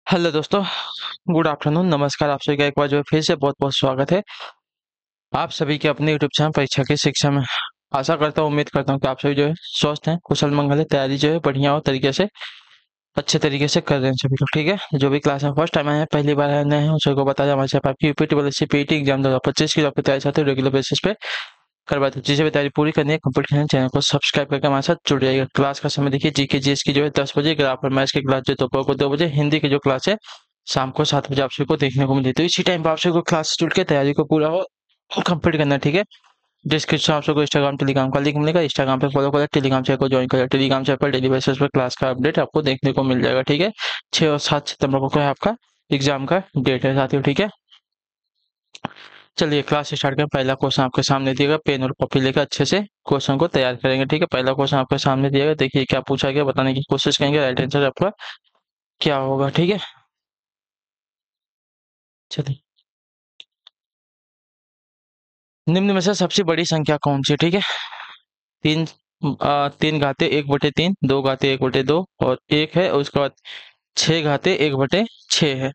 Hello दोस्तों। Good afternoon, नमस्कार। आप सभी का एक बार जो है फिर से बहुत बहुत स्वागत है आप सभी के अपने यूट्यूब चैनल परीक्षा की शिक्षा में। आशा करता हूँ, उम्मीद करता हूँ कि आप सभी जो है स्वस्थ हैं, कुशल मंगल है, तैयारी जो है बढ़िया हो तरीके से, अच्छे तरीके से कर रहे हैं सभी लोग। ठीक है, जो भी क्लास में फर्स्ट टाइम आए हैं, पहली बार आए नए हैं, उन सभी को बता दें हमारे साथ आपकी UP triple S C PT exam 2025 की जो आपकी तैयारी चाहते हैं रेगुलर बेसिस पे करवाते हैं। जिसे भी तैयारी पूरी करनी है, कंप्लीट करनी है, चैनल को सब्सक्राइब करके हमारे साथ जुड़ जाइएगा। क्लास का समय देखिए, जीके जीएस की जो है 10 बजे, ग्राफर मैथ्स की क्लास जो है दोपहर को 2 बजे, हिंदी की जो क्लास है शाम को 7 बजे आप सभी को देखने को मिली। तो इसी टाइम पर आप सभी को क्लास से जुड़ के तैयारी को पूरा हो कंप्लीट करना है। ठीक है, डिस्क्रिप्शन आप सबको इंस्टाग्राम टेलीग्राम का लिंक मिलेगा, इंस्टाग्राम पे फॉलो करें, टेलीग्राम चैनल को ज्वाइन करें। टेलीग्राम चैनल पर डेली बेसिस पर क्लास का अपडेट आपको देखने को मिल जाएगा। ठीक है, 6 और 7 सितंबर को है आपका एग्जाम का डेट है साथियों। ठीक है, चलिए क्लास स्टार्ट करें। पहला क्वेश्चन आपके सामने दिएगा, पेन और कॉपी लेकर अच्छे से क्वेश्चन को तैयार करेंगे। ठीक है, पहला क्वेश्चन आपके सामने दिएगा, देखिए क्या पूछा गया, बताने की कोशिश करेंगे, राइट आंसर आपका क्या होगा। ठीक है, चलिए, निम्न में से सबसे बड़ी संख्या कौन सी है। ठीक है, तीन 3 घाते 1/3, 2 घाते 1/2 और एक है, और उसके बाद 6 घाते 1/6 है।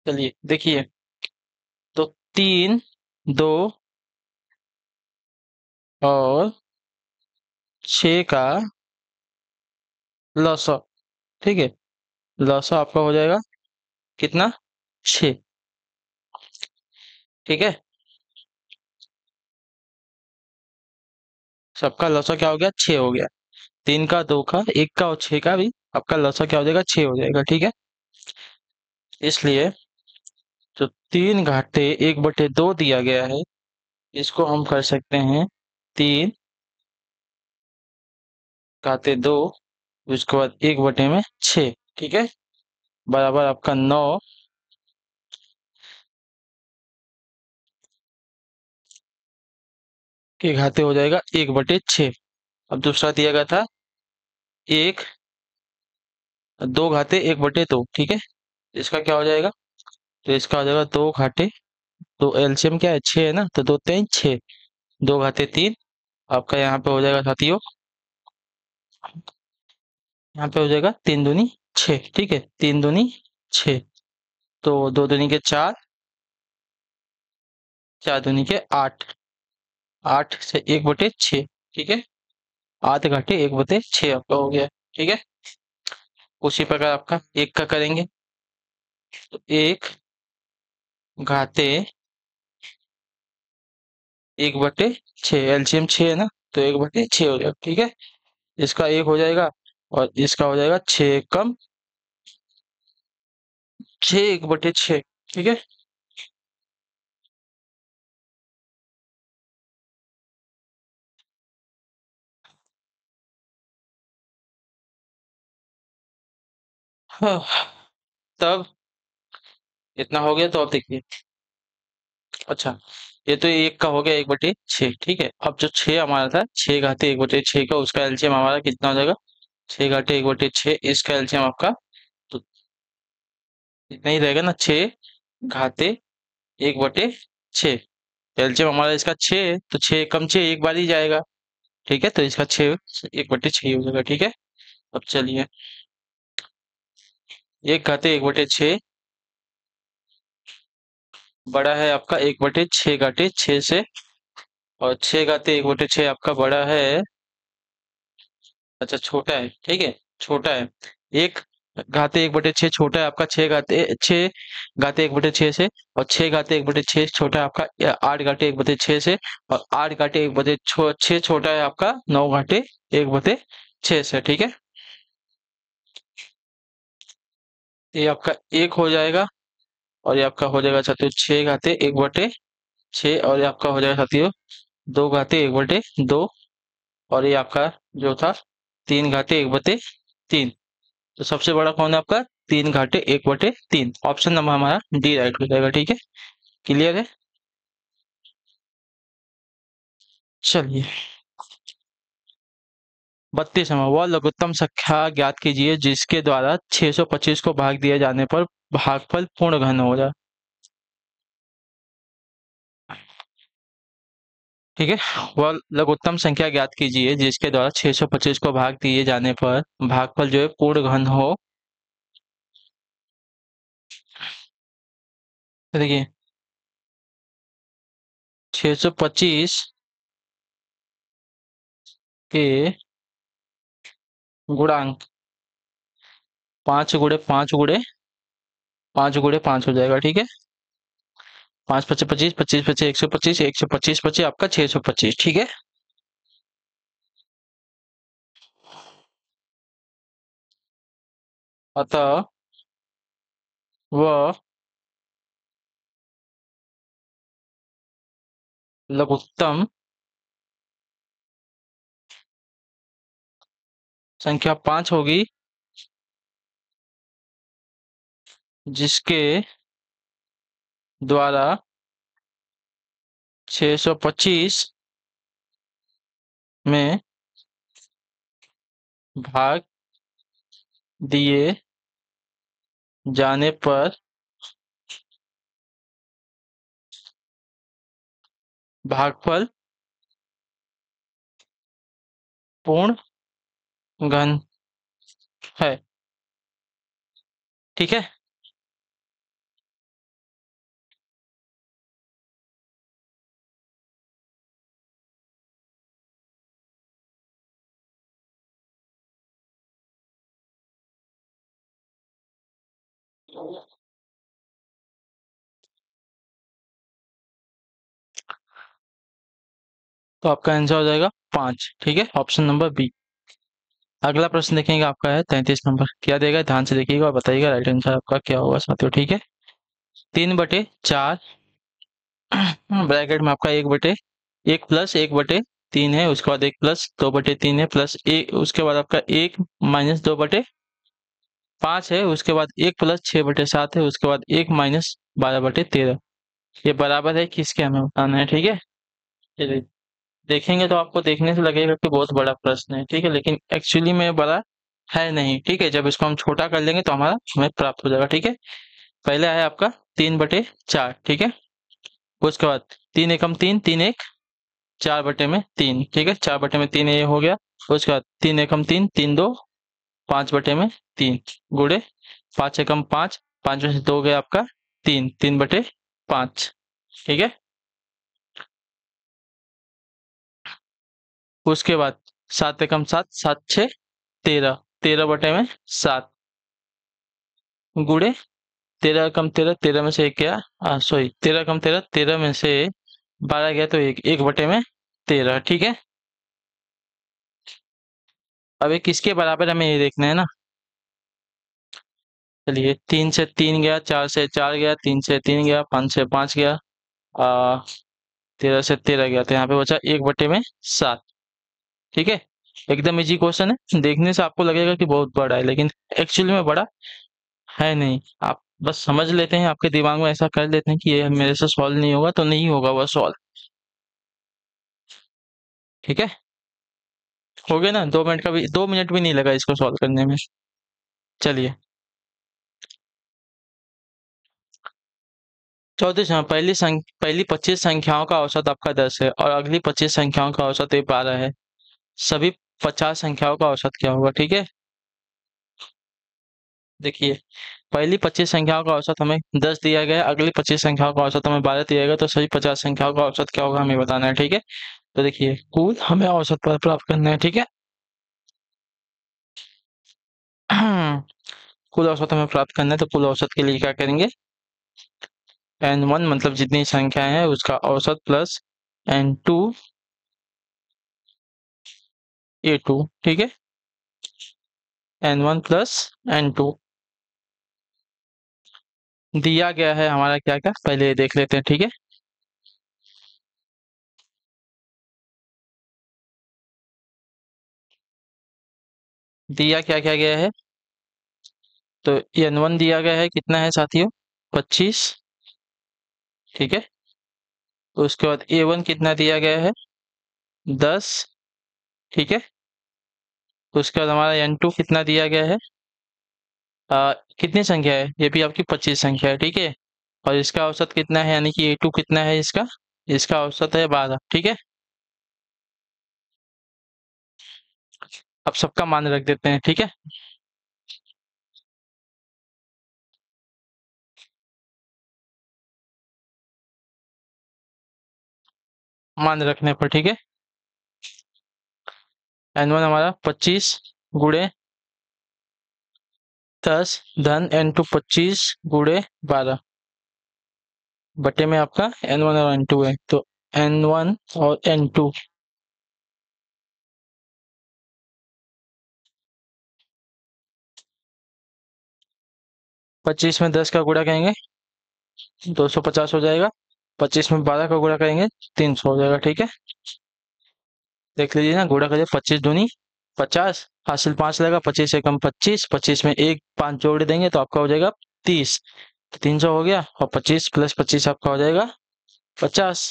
चलिए देखिए, तो 3, 2 और 6 का लॉसा। ठीक है, लॉसा आपका हो जाएगा कितना, 6। ठीक है, सबका लॉसा क्या हो गया, 6 हो गया। 3 का, 2 का, 1 का और 6 का भी आपका लॉसा क्या हो जाएगा, 6 हो जाएगा। ठीक है, इसलिए जो 3 घाटे 1/2 दिया गया है, इसको हम कर सकते हैं 3 घाते 2, उसके बाद 1/6। ठीक है, बराबर आपका 9 के घाते हो जाएगा 1/6। अब दूसरा दिया गया था एक 2 घाते 1/2। ठीक है, इसका क्या हो जाएगा, तो इसका हो जाएगा 2 घाटे, तो एलसीएम क्या है, 6 है ना, तो 2×3 = 6, 2 घाते 3 आपका यहाँ पे हो जाएगा साथियों, यहाँ पे हो जाएगा 3 दूनी 6। ठीक है, 3 दूनी 6, तो 2 दूनी के 4, 4 दूनी के 8, 8 से 1/6। ठीक है, 8 घाटे 1/6 आपका हो गया। ठीक है, उसी प्रकार आपका एक का करेंगे, तो 1 घाते 1/6, एलसीएम 6 है ना, तो 1/6 हो जाएगा। ठीक है, इसका एक हो जाएगा और इसका हो जाएगा 6 1/6। ठीक है, हाँ, तब इतना हो गया, तो अब देखिए, अच्छा, ये तो एक का हो गया 1/6। ठीक है, अब जो 6 हमारा था, 6 घाते 1/6 का, उसका एलसीएम हमारा कितना हो जाएगा, 6 घाटे 1/6, इसका एलसीएम आपका तो इतना ही रहेगा ना, 6 घाते 1/6। एलसीएम हमारा इसका 6 है, तो 6 कम 6 एक बार ही जाएगा। ठीक है, तो इसका 6 1/6 ही हो जाएगा। ठीक है, अब चलिए, 1 घाते 1/6 बड़ा है आपका 1/6 घाटे 6 से, और 6 घाते 1/6 आपका बड़ा है, अच्छा छोटा है। ठीक है, छोटा है, 1 घाते 1/6 छोटा है आपका 6 घाते 1/6 से, और 6 घाते 1/6 छोटा है आपका 8 घाटे 1/6 से, और 8 घाटे 1/6 छोटा है आपका 9 घाटे 1/6 से। ठीक है, ये आपका एक हो जाएगा, और ये आपका हो जाएगा साथियों 6 घाते 1/6, और ये आपका हो जाएगा साथियों 2 घाते 1/2, और ये आपका जो था 3 घाते 1/3। तो सबसे बड़ा कौन है आपका, 3 घाटे 1/3। ऑप्शन नंबर हमारा डी राइट हो जाएगा। ठीक है, क्लियर है। चलिए, 32वां, वह लघुत्तम संख्या ज्ञात कीजिए जिसके द्वारा 625 को भाग दिए जाने पर भागफल पूर्ण घन हो जाए। ठीक है। वह लघुत्तम संख्या ज्ञात कीजिए जिसके द्वारा 625 को भाग दिए जाने पर भागफल जो है पूर्ण घन हो। तो देखिए 625 के गुणांक 5 गुणे 5 हो जाएगा। ठीक है। 5 × 5 = 25, 25 × 5 = 125, 125 25 आपका 625। ठीक है। अतः वह लघुत्तम संख्या 5 होगी जिसके द्वारा 625 में भाग दिए जाने पर भागफल पूर्ण घन है। ठीक है। तो आपका आंसर हो जाएगा 5। ठीक है, ऑप्शन नंबर बी। अगला प्रश्न देखेंगे, आपका है 33 नंबर। क्या देगा, ध्यान से देखिएगा और बताइएगा राइट आंसर आपका क्या होगा साथियों। ठीक है। 3/4 ब्रैकेट में आपका 1+1/3 है, उसके बाद 1+2/3 है, प्लस एक, उसके बाद आपका 1-2/5 है, उसके बाद 1+6/7 है, उसके बाद 1-12/13। ये बराबर है किसके, हमें बताना है। ठीक है। चलिए देखेंगे तो आपको देखने से लगेगा कि बहुत बड़ा प्रश्न है। ठीक है, लेकिन एक्चुअली में बड़ा है नहीं। ठीक है, जब इसको हम छोटा कर लेंगे तो हमारा हमें प्राप्त हो जाएगा। ठीक है। पहले है आपका 3/4। ठीक है। उसके बाद 3 × 3 3 1 4/3। ठीक है, 4/3 ये हो गया। उसके बाद 3 × 3 3 2 5/3 गुड़े 5 × 5 5 में से 2 गया आपका 3 3/5। ठीक है। उसके बाद 7 × 7 7 6 13 13/7 गुड़े 13 × 13 13 में से एक गया, सॉरी 13 × 13 13 में से 12 गया तो एक 1/13। ठीक है। अब ये किसके बराबर हमें ये देखना है ना। चलिए 3 से 3 गया, 4 से 4 गया, 3 से 3 गया, 5 से 5 गया, 13 से 13 गया, तो यहाँ पे बचा 1/7। ठीक है। एकदम इजी क्वेश्चन है, देखने से आपको लगेगा कि बहुत बड़ा है, लेकिन एक्चुअली में बड़ा है नहीं। आप बस समझ लेते हैं, आपके दिमाग में ऐसा कर लेते हैं कि ये मेरे से सॉल्व नहीं होगा, तो नहीं होगा वह सॉल्व। ठीक है। हो गया ना, 2 मिनट का भी, 2 मिनट भी नहीं लगा इसको सॉल्व करने में। चलिए चौथी संख्या, पहली 25 संख्याओं का औसत आपका 10 है और अगली 25 संख्याओं का औसत 12 है। सभी 50 संख्याओं का औसत क्या होगा। ठीक है। देखिए पहली 25 संख्याओं का औसत हमें 10 दिया गया है, अगली 25 संख्याओं का औसत हमें 12 दिया गया, तो सभी 50 संख्याओं का औसत क्या होगा हमें बताना है। ठीक है। तो देखिए कुल हमें औसत पर प्राप्त करना है। ठीक है। कुल औसत हमें प्राप्त करना है, तो कुल औसत के लिए क्या करेंगे, n1 मतलब जितनी संख्याएं हैं उसका औसत प्लस n2 a2। ठीक है। n1 प्लस n2 दिया गया है हमारा क्या क्या, पहले ये देख लेते हैं। ठीक है। दिया क्या क्या गया है, तो n1 दिया गया है कितना है साथियों, 25। ठीक है। उसके बाद a1 कितना दिया गया है, 10। ठीक है। उसके बाद हमारा n2 कितना दिया गया है, कितनी संख्या है? ये भी आपकी 25 संख्या है, ठीक है। और इसका औसत कितना है, यानी कि A2 कितना है इसका? इसका औसत है 12, ठीक है। अब सबका मान रख देते हैं, ठीक है। मान रखने पर, ठीक है। N1 हमारा 25 गुणे 10 धन N2 25 गुणे 12 बटे में आपका N1 और N2 है, तो N1 और N2 25 में 10 का गुणा करेंगे 250 हो जाएगा। 25 में 12 का गुणा करेंगे 300 हो जाएगा, ठीक है। देख लीजिए ना, गुणा करिए, 25 दूनी 50, हासिल 5 लगेगा, 25 एकम 25, 25 में एक 5 जोड़ देंगे तो आपका हो जाएगा 30, तो 300 हो गया। और 25 प्लस 25 आपका हो जाएगा 50।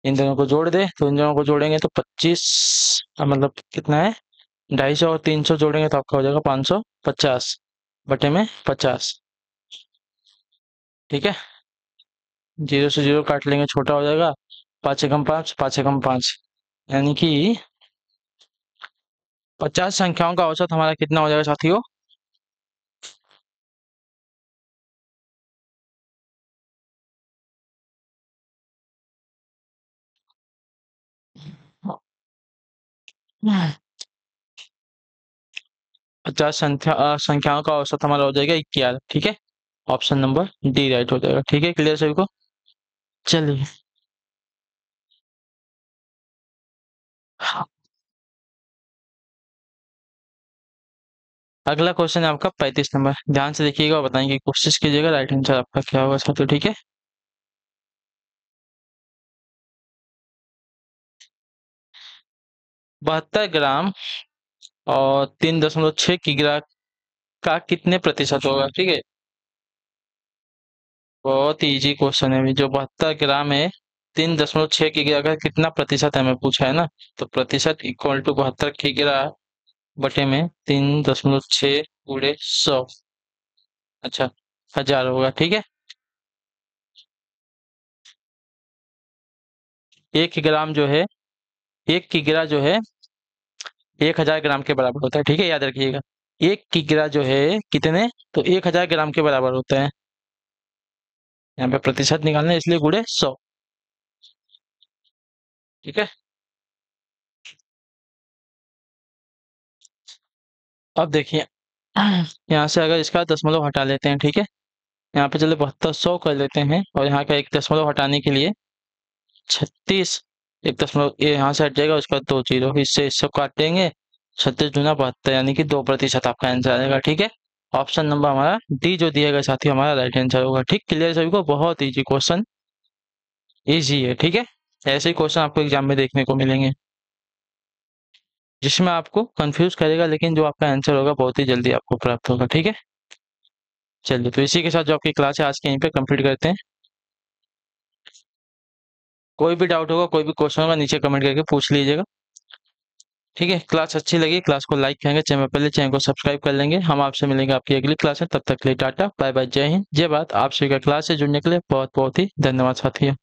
इन दोनों को जोड़ दे, तो इन दोनों को जोड़ेंगे तो 25 मतलब कितना है, 250, और 300 जोड़ेंगे तो आपका हो जाएगा 550 बटे में 50, ठीक है। जीरो से जीरो काट लेंगे, छोटा हो जाएगा, 5 एकम 5, 5 एकम 5, यानी कि 50 संख्याओं का औसत हमारा कितना हो जाएगा साथियों? पचास संख्याओं का औसत हमारा हो जाएगा 11, ठीक है। ऑप्शन नंबर डी राइट हो जाएगा, ठीक है। क्लियर सभी को? चलिए, अगला क्वेश्चन है आपका 35 नंबर। ध्यान से देखिएगा और बताएंगे, कोशिश कीजिएगा राइट आंसर आपका क्या होगा साथियों, ठीक है। 72 ग्राम और 3.6 किग्रा का कितने प्रतिशत होगा, ठीक है। बहुत इजी क्वेश्चन है, जो 72 ग्राम है, 3.6 किग्रा का कितना प्रतिशत है, हमें पूछा है ना। तो प्रतिशत इक्वल टू 72 किग्रा बटे में 3.6 गुणे 100, अच्छा 1000 होगा, ठीक है। 1 ग्राम जो है, 1 किग्रा जो है 1000 ग्राम के बराबर होता है, ठीक है, याद रखिएगा। 1 किग्रा जो है कितने, तो 1000 ग्राम के बराबर होता है। यहाँ पे प्रतिशत निकालना है, इसलिए गुणे 100, ठीक है। अब देखिए, यहाँ से अगर इसका दशमलव हटा लेते हैं, ठीक है। यहाँ पे चलो 7200 कर लेते हैं, और यहाँ का एक दशमलव हटाने के लिए 36, एक दशमलव ये यहाँ से हट जाएगा, उसके बाद 2 जीरो, इससे इससे काटेंगे, 36 दूना 72, यानी कि 2% आपका आंसर आएगा, ठीक है। ऑप्शन नंबर हमारा डी जो दिया गया साथी हमारा राइट आंसर होगा, ठीक। क्लियर सभी को? बहुत इजी क्वेश्चन, इजी है, ठीक है। ऐसे ही क्वेश्चन आपको एग्जाम में देखने को मिलेंगे, जिसमें आपको कंफ्यूज करेगा, लेकिन जो आपका आंसर होगा बहुत ही जल्दी आपको प्राप्त होगा, ठीक है। चलिए, तो इसी के साथ जो आपकी क्लास है आज के यहीं पे कंप्लीट करते हैं। कोई भी डाउट होगा, कोई भी क्वेश्चन होगा, नीचे कमेंट करके पूछ लीजिएगा, ठीक है। क्लास अच्छी लगी, क्लास को लाइक करेंगे, चैनल पहले चैनल को सब्सक्राइब कर लेंगे। हम आपसे मिलेंगे आपकी अगली क्लास में, तब तक के लिए टाटा बाय बाय, जय हिंद जय भारत। आप सभी का क्लास से जुड़ने के लिए बहुत बहुत ही धन्यवाद साथियों।